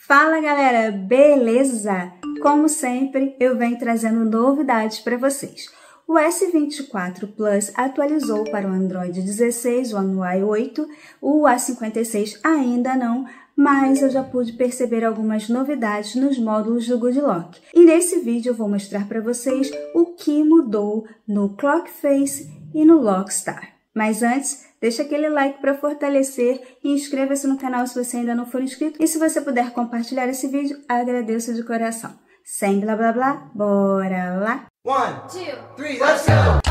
Fala galera, beleza? Como sempre, eu venho trazendo novidades para vocês. O S24 Plus atualizou para o Android 16, o One UI 8, o A56 ainda não, mas eu já pude perceber algumas novidades nos módulos do Good Lock. E nesse vídeo eu vou mostrar para vocês o que mudou no Clock Face e no Lockstar. Mas antes, deixa aquele like para fortalecer e inscreva-se no canal se você ainda não for inscrito. E se você puder compartilhar esse vídeo, agradeço de coração. Sem blá blá blá, bora lá! 1, 2, 3, let's go!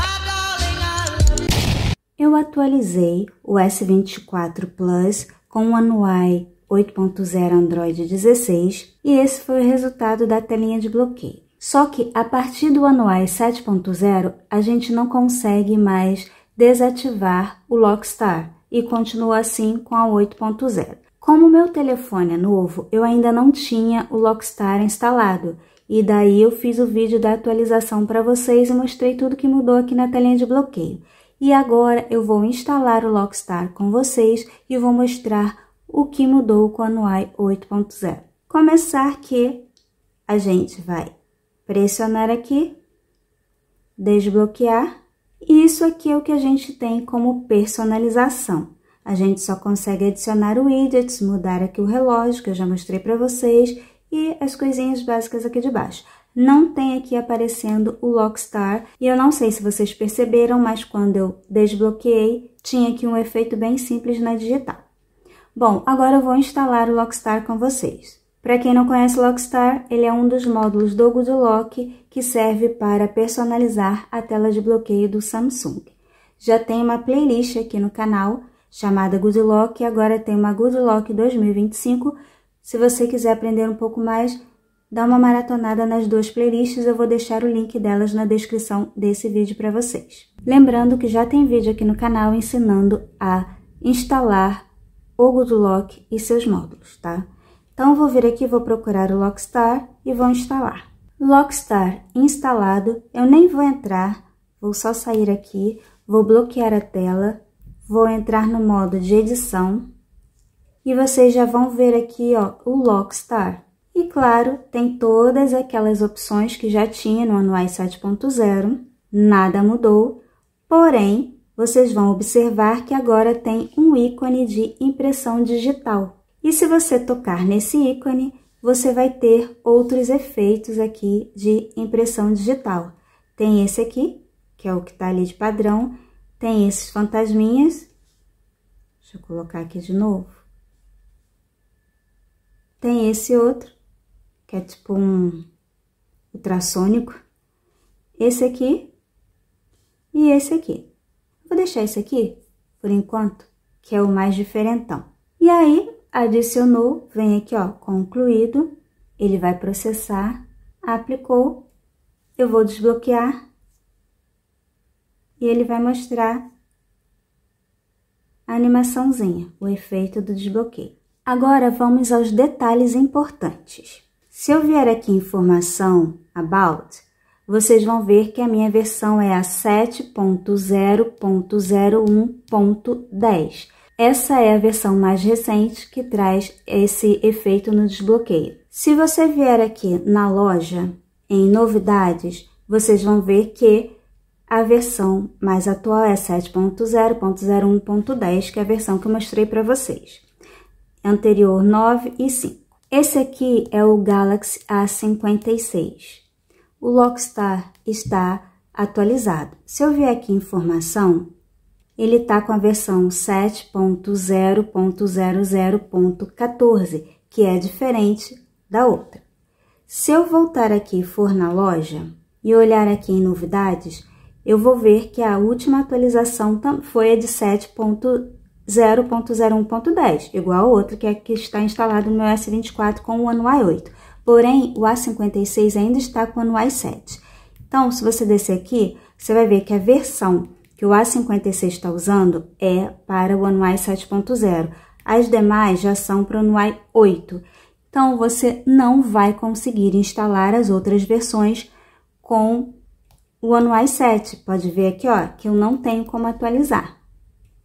Eu atualizei o S24 Plus com o One UI 8.0 Android 16 e esse foi o resultado da telinha de bloqueio. Só que a partir do One UI 7.0 a gente não consegue mais desativar o Lockstar e continua assim com a 8.0. Como o meu telefone é novo, eu ainda não tinha o Lockstar instalado e daí eu fiz o vídeo da atualização para vocês e mostrei tudo que mudou aqui na telinha de bloqueio. E agora eu vou instalar o Lockstar com vocês e vou mostrar o que mudou com a One UI 8.0. Começar que a gente vai pressionar aqui, desbloquear. E isso aqui é o que a gente tem como personalização. A gente só consegue adicionar widgets, mudar aqui o relógio, que eu já mostrei para vocês, e as coisinhas básicas aqui de baixo. Não tem aqui aparecendo o Lockstar, e eu não sei se vocês perceberam, mas quando eu desbloqueei, tinha aqui um efeito bem simples na digital. Bom, agora eu vou instalar o Lockstar com vocês. Para quem não conhece o Lockstar, ele é um dos módulos do Good Lock que serve para personalizar a tela de bloqueio do Samsung. Já tem uma playlist aqui no canal chamada Good Lock e agora tem uma Good Lock 2025. Se você quiser aprender um pouco mais, dá uma maratonada nas duas playlists, eu vou deixar o link delas na descrição desse vídeo para vocês. Lembrando que já tem vídeo aqui no canal ensinando a instalar o Good Lock e seus módulos, tá? Então, eu vou vir aqui, vou procurar o Lockstar e vou instalar. Lockstar instalado, eu nem vou entrar, vou só sair aqui, vou bloquear a tela, vou entrar no modo de edição e vocês já vão ver aqui, ó, o Lockstar. E claro, tem todas aquelas opções que já tinha no One UI 7.0, nada mudou, porém, vocês vão observar que agora tem um ícone de impressão digital. E se você tocar nesse ícone, você vai ter outros efeitos aqui de impressão digital. Tem esse aqui, que é o que tá ali de padrão, tem esses fantasminhas, deixa eu colocar aqui de novo. Tem esse outro, que é tipo um ultrassônico, esse aqui e esse aqui. Vou deixar esse aqui, por enquanto, que é o mais diferentão. E aí, adicionou, vem aqui, ó, concluído, ele vai processar, aplicou, eu vou desbloquear e ele vai mostrar a animaçãozinha, o efeito do desbloqueio. Agora vamos aos detalhes importantes. Se eu vier aqui em informação About, vocês vão ver que a minha versão é a 7.0.01.10. Essa é a versão mais recente que traz esse efeito no desbloqueio. Se você vier aqui na loja, em novidades, vocês vão ver que a versão mais atual é 7.0.01.10, que é a versão que eu mostrei para vocês. Anterior 9 e 5. Esse aqui é o Galaxy A56. O Lockstar está atualizado. Se eu vier aqui em informação, ele está com a versão 7.0.00.14, que é diferente da outra. Se eu voltar aqui e for na loja e olhar aqui em novidades, eu vou ver que a última atualização foi a de 7.0.01.10, igual a outra que é que está instalado no meu S24 com o One UI 8. Porém, o A56 ainda está com o One UI 7. Então, se você descer aqui, você vai ver que a versão que o A56 está usando é para o One UI 7.0. As demais já são para o One UI 8. Então, você não vai conseguir instalar as outras versões com o One UI 7. Pode ver aqui, ó, que eu não tenho como atualizar,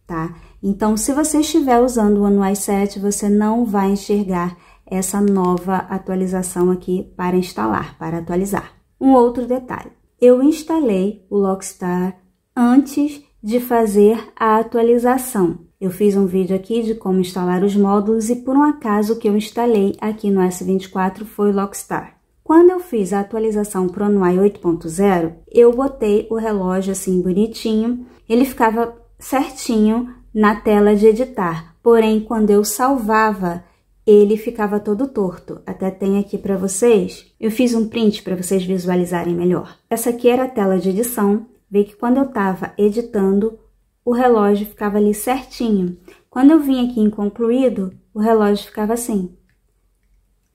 tá? Então, se você estiver usando o One UI 7, você não vai enxergar essa nova atualização aqui para instalar, para atualizar. Um outro detalhe, eu instalei o Lockstar antes de fazer a atualização. Eu fiz um vídeo aqui de como instalar os módulos e por um acaso o que eu instalei aqui no S24 foi o Lockstar. Quando eu fiz a atualização para o One UI 8.0, eu botei o relógio assim bonitinho, ele ficava certinho na tela de editar, porém quando eu salvava, ele ficava todo torto. Até tem aqui para vocês, eu fiz um print para vocês visualizarem melhor. Essa aqui era a tela de edição, vê que quando eu estava editando, o relógio ficava ali certinho. Quando eu vim aqui em concluído, o relógio ficava assim.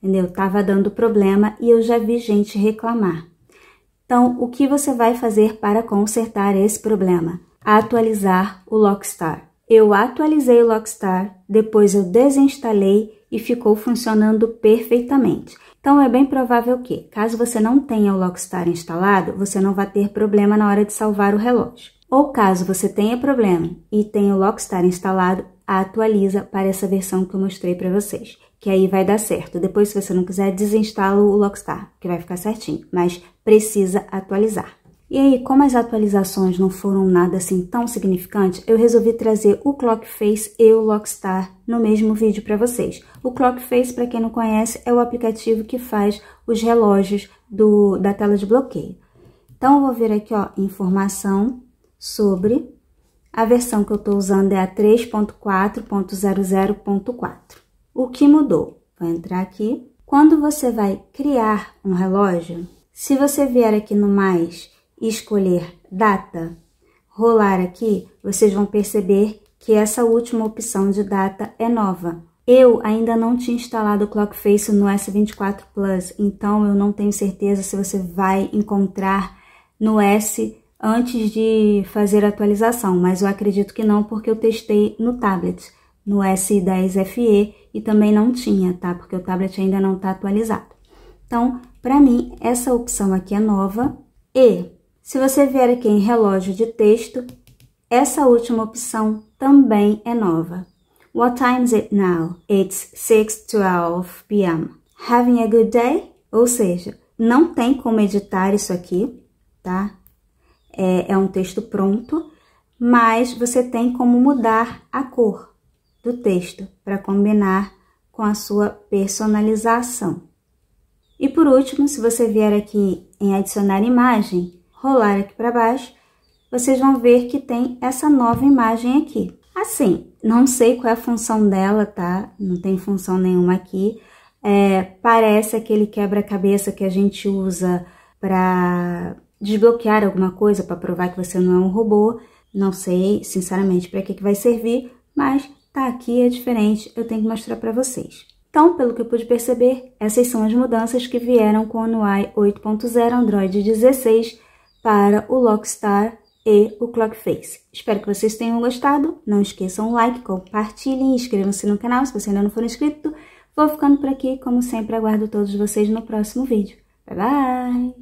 Entendeu? Tava dando problema e eu já vi gente reclamar. Então, o que você vai fazer para consertar esse problema? Atualizar o Lockstar. Eu atualizei o Lockstar, depois eu desinstalei e ficou funcionando perfeitamente. Então, é bem provável que, caso você não tenha o Lockstar instalado, você não vai ter problema na hora de salvar o relógio. Ou caso você tenha problema e tenha o Lockstar instalado, atualiza para essa versão que eu mostrei para vocês, que aí vai dar certo. Depois, se você não quiser, desinstala o Lockstar, que vai ficar certinho, mas precisa atualizar. E aí, como as atualizações não foram nada assim tão significantes, eu resolvi trazer o Clock Face e o Lockstar no mesmo vídeo para vocês. O Clock Face, para quem não conhece, é o aplicativo que faz os relógios da tela de bloqueio. Então, eu vou ver aqui, ó, informação sobre a versão que eu estou usando é a 3.4.00.4. O que mudou? Vou entrar aqui. Quando você vai criar um relógio, se você vier aqui no mais e escolher data, rolar aqui, vocês vão perceber que essa última opção de data é nova. Eu ainda não tinha instalado o Clock Face no S24 Plus, então eu não tenho certeza se você vai encontrar no S antes de fazer a atualização, mas eu acredito que não, porque eu testei no tablet, no S10 FE, e também não tinha, tá? Porque o tablet ainda não está atualizado. Então, para mim, essa opção aqui é nova. E se você vier aqui em relógio de texto, essa última opção também é nova. What time is it now? It's 6:12 p.m. Having a good day? Ou seja, não tem como editar isso aqui, tá? É um texto pronto, mas você tem como mudar a cor do texto para combinar com a sua personalização. E por último, se você vier aqui em adicionar imagem, rolar aqui para baixo, vocês vão ver que tem essa nova imagem aqui. Assim, não sei qual é a função dela, tá? Não tem função nenhuma aqui. Parece aquele quebra-cabeça que a gente usa para desbloquear alguma coisa, para provar que você não é um robô. Não sei, sinceramente, para que vai servir, mas tá aqui, é diferente, eu tenho que mostrar para vocês. Então, pelo que eu pude perceber, essas são as mudanças que vieram com o One UI 8.0 Android 16 para o Lockstar e o Clock Face. Espero que vocês tenham gostado. Não esqueçam o like, compartilhem e inscrevam-se no canal se você ainda não for inscrito. Vou ficando por aqui. Como sempre, aguardo todos vocês no próximo vídeo. Bye, bye!